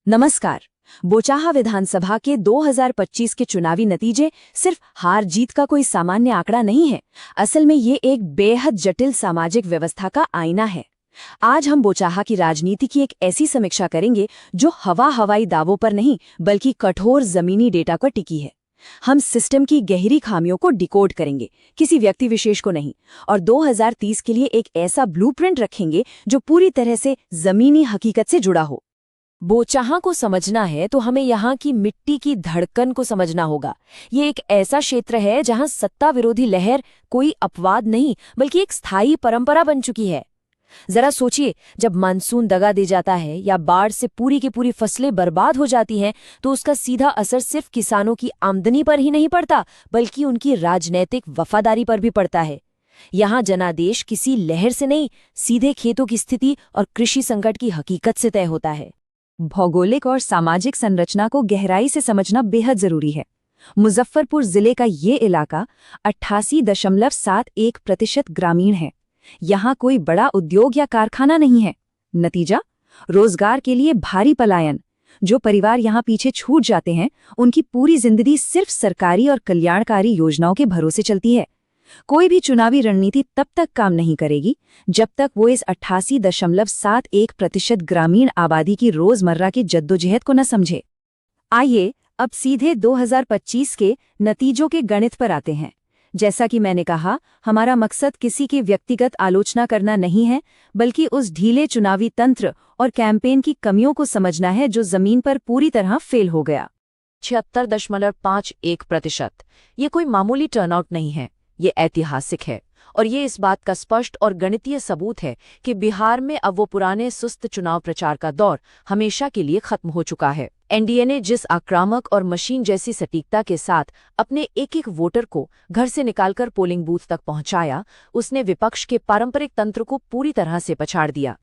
नमस्कार। बोचाहा विधानसभा के 2025 के चुनावी नतीजे सिर्फ हार जीत का कोई सामान्य आंकड़ा नहीं है। असल में ये एक बेहद जटिल सामाजिक व्यवस्था का आईना है। आज हम बोचाहा की राजनीति की एक ऐसी समीक्षा करेंगे जो हवाई दावों पर नहीं बल्कि कठोर जमीनी डेटा पर टिकी है। हम सिस्टम की गहरी खामियों को डिकोड करेंगे, किसी व्यक्ति विशेष को नहीं, और 2030 के लिए एक ऐसा ब्लूप्रिंट रखेंगे जो पूरी तरह से जमीनी हकीकत से जुड़ा हो। बोचाहा को समझना है तो हमें यहाँ की मिट्टी की धड़कन को समझना होगा। ये एक ऐसा क्षेत्र है जहाँ सत्ता विरोधी लहर कोई अपवाद नहीं बल्कि एक स्थायी परंपरा बन चुकी है। जरा सोचिए, जब मानसून दगा दे जाता है या बाढ़ से पूरी की पूरी फसलें बर्बाद हो जाती हैं तो उसका सीधा असर सिर्फ किसानों की आमदनी पर ही नहीं पड़ता बल्कि उनकी राजनैतिक वफादारी पर भी पड़ता है। यहाँ जनादेश किसी लहर से नहीं, सीधे खेतों की स्थिति और कृषि संकट की हकीकत से तय होता है। भौगोलिक और सामाजिक संरचना को गहराई से समझना बेहद जरूरी है। मुजफ्फरपुर जिले का ये इलाका 88.71% ग्रामीण है। यहाँ कोई बड़ा उद्योग या कारखाना नहीं है। नतीजा, रोजगार के लिए भारी पलायन। जो परिवार यहाँ पीछे छूट जाते हैं उनकी पूरी जिंदगी सिर्फ सरकारी और कल्याणकारी योजनाओं के भरोसे चलती है। कोई भी चुनावी रणनीति तब तक काम नहीं करेगी जब तक वो इस 88.71% ग्रामीण आबादी की रोजमर्रा की जद्दोजहद को न समझे। आइए अब सीधे 2025 के नतीजों के गणित पर आते हैं। जैसा कि मैंने कहा, हमारा मकसद किसी की व्यक्तिगत आलोचना करना नहीं है बल्कि उस ढीले चुनावी तंत्र और कैंपेन की कमियों को समझना है जो जमीन पर पूरी तरह फेल हो गया। 76.51%। ये कोई मामूली टर्नआउट नहीं है, ये ऐतिहासिक है। और ये इस बात का स्पष्ट और गणितीय सबूत है कि बिहार में अब वो पुराने सुस्त चुनाव प्रचार का दौर हमेशा के लिए खत्म हो चुका है। एनडीए ने जिस आक्रामक और मशीन जैसी सटीकता के साथ अपने एक एक वोटर को घर से निकालकर पोलिंग बूथ तक पहुंचाया, उसने विपक्ष के पारंपरिक तंत्र को पूरी तरह से पछाड़ दिया।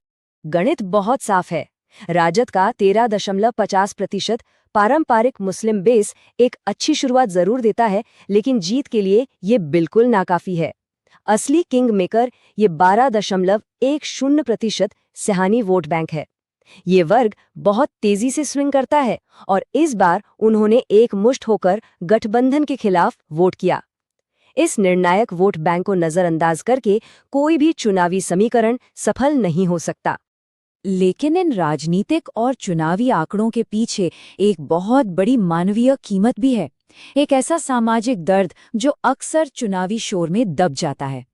गणित बहुत साफ है। राजद का 13.50% पारंपरिक मुस्लिम बेस एक अच्छी शुरुआत जरूर देता है, लेकिन जीत के लिए ये बिल्कुल नाकाफी है। असली किंग मेकर ये 12.10% सेहानी वोट बैंक है। ये वर्ग बहुत तेजी से स्विंग करता है और इस बार उन्होंने एक मुश्त होकर गठबंधन के खिलाफ वोट किया। इस निर्णायक वोट बैंक को नजरअंदाज करके कोई भी चुनावी समीकरण सफल नहीं हो सकता। लेकिन इन राजनीतिक और चुनावी आंकड़ों के पीछे एक बहुत बड़ी मानवीय कीमत भी है, एक ऐसा सामाजिक दर्द जो अक्सर चुनावी शोर में दब जाता है।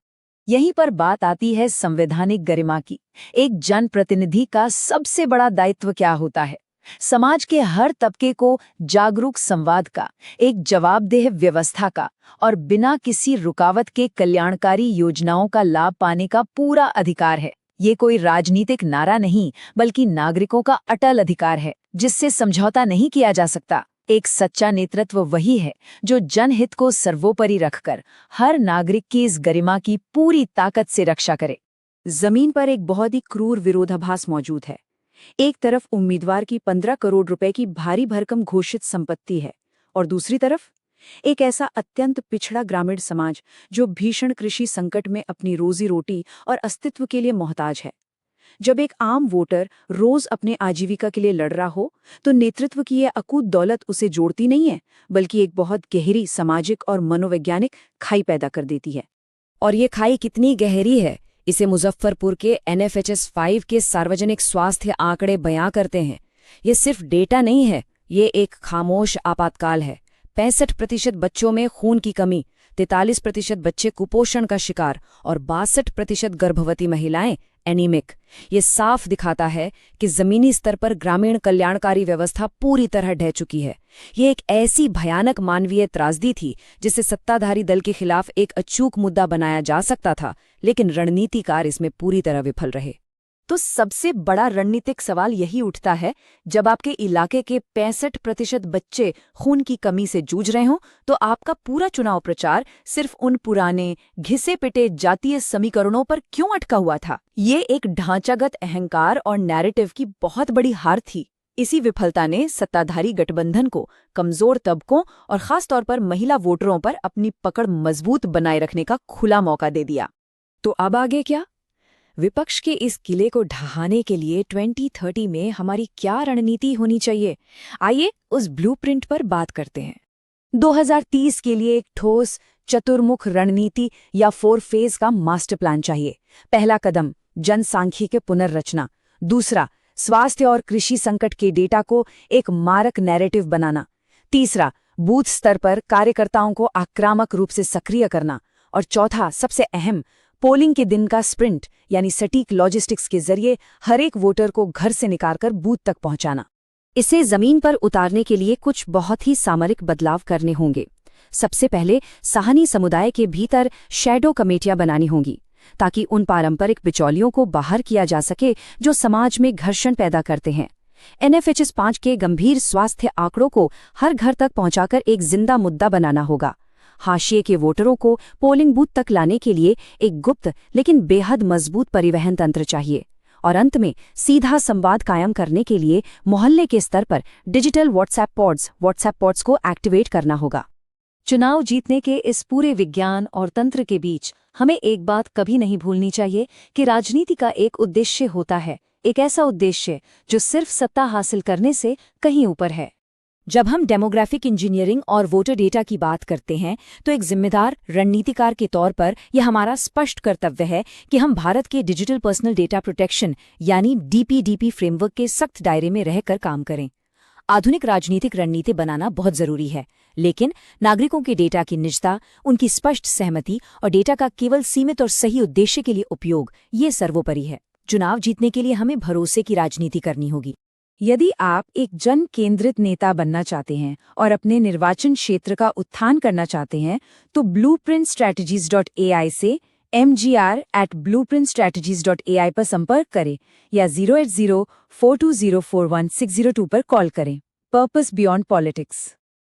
यहीं पर बात आती है संवैधानिक गरिमा की। एक जनप्रतिनिधि का सबसे बड़ा दायित्व क्या होता है? समाज के हर तबके को जागरूक संवाद का, एक जवाबदेह व्यवस्था का और बिना किसी रुकावट के कल्याणकारी योजनाओं का लाभ पाने का पूरा अधिकार है। ये कोई राजनीतिक नारा नहीं बल्कि नागरिकों का अटल अधिकार है जिससे समझौता नहीं किया जा सकता। एक सच्चा नेतृत्व वही है जो जनहित को सर्वोपरि रखकर हर नागरिक की इस गरिमा की पूरी ताकत से रक्षा करे। जमीन पर एक बहुत ही क्रूर विरोधाभास मौजूद है। एक तरफ उम्मीदवार की 15 करोड़ रुपए की भारी भरकम घोषित संपत्ति है और दूसरी तरफ एक ऐसा अत्यंत पिछड़ा ग्रामीण समाज जो भीषण कृषि संकट में अपनी रोजी रोटी और अस्तित्व के लिए मोहताज है। जब एक आम वोटर रोज अपने आजीविका के लिए लड़ रहा हो तो नेतृत्व की यह अकूत दौलत उसे जोड़ती नहीं है बल्कि एक बहुत गहरी सामाजिक और मनोवैज्ञानिक खाई पैदा कर देती है। और ये खाई कितनी गहरी है, इसे मुजफ्फरपुर के NFHS 5 के सार्वजनिक स्वास्थ्य आंकड़े बयां करते हैं। ये सिर्फ डेटा नहीं है, ये एक खामोश आपातकाल है। 65% बच्चों में खून की कमी, 43% बच्चे कुपोषण का शिकार और 62% गर्भवती महिलाएं एनीमिक। ये साफ दिखाता है कि जमीनी स्तर पर ग्रामीण कल्याणकारी व्यवस्था पूरी तरह ढह चुकी है। ये एक ऐसी भयानक मानवीय त्रासदी थी जिसे सत्ताधारी दल के खिलाफ एक अचूक मुद्दा बनाया जा सकता था, लेकिन रणनीतिकार इसमें पूरी तरह विफल रहे। तो सबसे बड़ा रणनीतिक सवाल यही उठता है, जब आपके इलाके के 65% बच्चे खून की कमी से जूझ रहे हों तो आपका पूरा चुनाव प्रचार सिर्फ उन पुराने घिसे पिटे जातीय समीकरणों पर क्यों अटका हुआ था? ये एक ढांचागत अहंकार और नैरेटिव की बहुत बड़ी हार थी। इसी विफलता ने सत्ताधारी गठबंधन को कमजोर तबकों और खासतौर पर महिला वोटरों पर अपनी पकड़ मजबूत बनाए रखने का खुला मौका दे दिया। तो अब आगे क्या? विपक्ष के इस किले को ढहाने के लिए 2030 में हमारी क्या रणनीति होनी चाहिए? आइए उस ब्लूप्रिंट पर बात करते हैं। 2030 के लिए एक ठोस चतुर्मुख रणनीति या 4 फेज का मास्टर प्लान चाहिए। पहला कदम, जनसांख्यिकी पुनर्रचना। दूसरा, स्वास्थ्य और कृषि संकट के डेटा को एक मारक नैरेटिव बनाना। तीसरा, बूथ स्तर पर कार्यकर्ताओं को आक्रामक रूप से सक्रिय करना। और चौथा, सबसे अहम, पोलिंग के दिन का स्प्रिंट यानी सटीक लॉजिस्टिक्स के जरिए हर एक वोटर को घर से निकालकर बूथ तक पहुंचाना। इसे जमीन पर उतारने के लिए कुछ बहुत ही सामरिक बदलाव करने होंगे। सबसे पहले साहनी समुदाय के भीतर शैडो कमेटियां बनानी होंगी, ताकि उन पारंपरिक बिचौलियों को बाहर किया जा सके जो समाज में घर्षण पैदा करते हैं। NFHS 5 के गंभीर स्वास्थ्य आंकड़ों को हर घर तक पहुंचाकर एक जिंदा मुद्दा बनाना होगा। हाशिए के वोटरों को पोलिंग बूथ तक लाने के लिए एक गुप्त लेकिन बेहद मजबूत परिवहन तंत्र चाहिए। और अंत में सीधा संवाद कायम करने के लिए मोहल्ले के स्तर पर डिजिटल व्हाट्सएप पॉड्स को एक्टिवेट करना होगा। चुनाव जीतने के इस पूरे विज्ञान और तंत्र के बीच हमें एक बात कभी नहीं भूलनी चाहिए कि राजनीति का एक उद्देश्य होता है, एक ऐसा उद्देश्य जो सिर्फ सत्ता हासिल करने से कहीं ऊपर है। जब हम डेमोग्राफिक इंजीनियरिंग और वोटर डेटा की बात करते हैं तो एक जिम्मेदार रणनीतिकार के तौर पर यह हमारा स्पष्ट कर्तव्य है कि हम भारत के डिजिटल पर्सनल डेटा प्रोटेक्शन यानी DPDP फ्रेमवर्क के सख्त दायरे में रहकर काम करें। आधुनिक राजनीतिक रणनीति बनाना बहुत जरूरी है, लेकिन नागरिकों के डेटा की निजता, उनकी स्पष्ट सहमति और डेटा का केवल सीमित और सही उद्देश्य के लिए उपयोग, ये सर्वोपरि है। चुनाव जीतने के लिए हमें भरोसे की राजनीति करनी होगी। यदि आप एक जन केंद्रित नेता बनना चाहते हैं और अपने निर्वाचन क्षेत्र का उत्थान करना चाहते हैं, तो blueprintstrategies.ai से mgr@blueprintstrategies.ai पर संपर्क करें या 08042041602 पर कॉल करें। Purpose beyond politics.